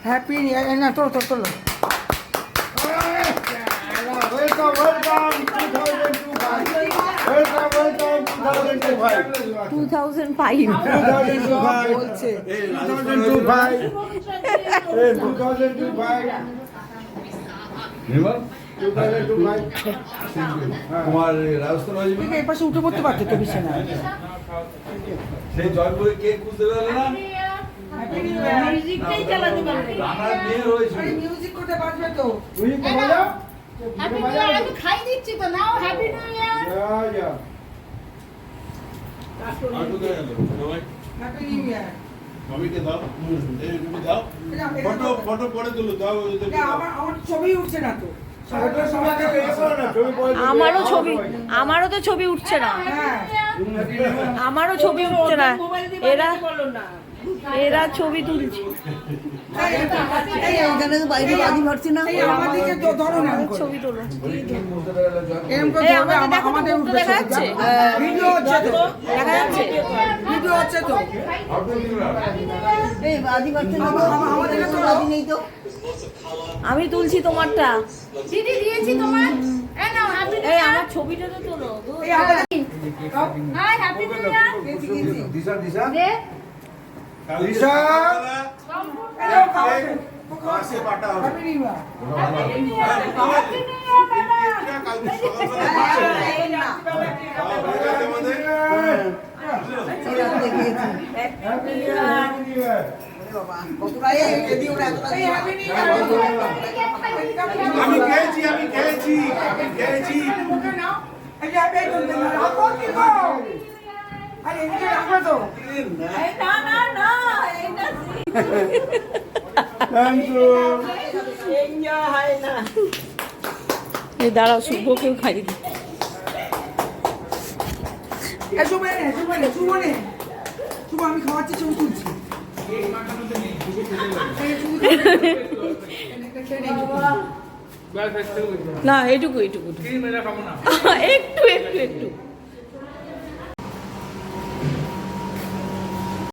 Happy না তোলো তোলো তোলো। Welcome, welcome, 2025. 2005 বলছে 2025. 2025. তোমার রাজস্থান হয়ে যাবে ঠিক আছে, এই পাশে উঠে পড়তে পারতো তো বিছানা। সেই জয়পুরে কে খুঁজতে পারলে না মিউজিকটাই চালাতে পারবে। আমার বিয়ে হয়েছিল মিউজিক করতে পারবে তো। তুই তো বলো? হ্যাপি নিউ ইয়ার আমি খাই দিচ্ছি তো নাও হ্যাপি নিউ ইয়ার। যা। আর কোথায় গেল সবাই হ্যাপি নিউ ইয়ার। সবাইকে দাও এই তুমি দাও ফটো ফটো পরে তুলো দাও ওদের আমার ছবি উঠছে না তো। সবাইকে বের করো না, ছবি পরে তুলবে। আমারও তো ছবি উঠছে না, হ্যাঁ আমারও ছবি উঠছে না। এরা বলো না। এরা ছবি তুলছে। এইখানে তো বাইরে বাজি মারছি না। আমার দিকে তো ধরো না এরকম করে। ছবি তোলো। এরকম করে এই ধরবে, আমাদের দেখো তো, আমাদের মুখটা উঠবে দেখা ছবি। যাচ্ছে? ভিডিও হচ্ছে তো। দেখা যাচ্ছে? ভিডিও হচ্ছে তো। এই বাজি মারছে না। আমাদের তো বাজি নেই তো। আমি তুলছি তোমারটা। দিদি দিয়েছি তোমার। এই নাও হ্যাপি নিউ এই ইয়ার। আমার ছবিটা তো তোলো। এই আমাদের হাই হ্যাপি নিউ ইয়ার। দিশা দিশা দে দিশা কাছে পাটা হবে happy new year. Happy new year দাদা। কালকে সকালবেলা এই না। হয়ে গেছে আমাদের হ্যাপি নিউ ইয়ার এই হ্যাপি নিউ ইয়ার। আমি খেয়েছি মুখে নাও। এই যে হ্যাপি নিউ ইয়ার। রাখো কি গো? আরে এদিকে রাখো তো। এই না না না এই না। থ্যাংক ইউ এই দাঁড়াও, শুভকেও খাইয়ে দিই। এই শুভে নে, শুভে নে, শুভ নে। শুভ আমি খাওয়াচ্ছি, ছবি তুলছি। এই শুভ তুলছি। একটা খেয়ে নে, একটু। না, এইটুকু একটু একটু।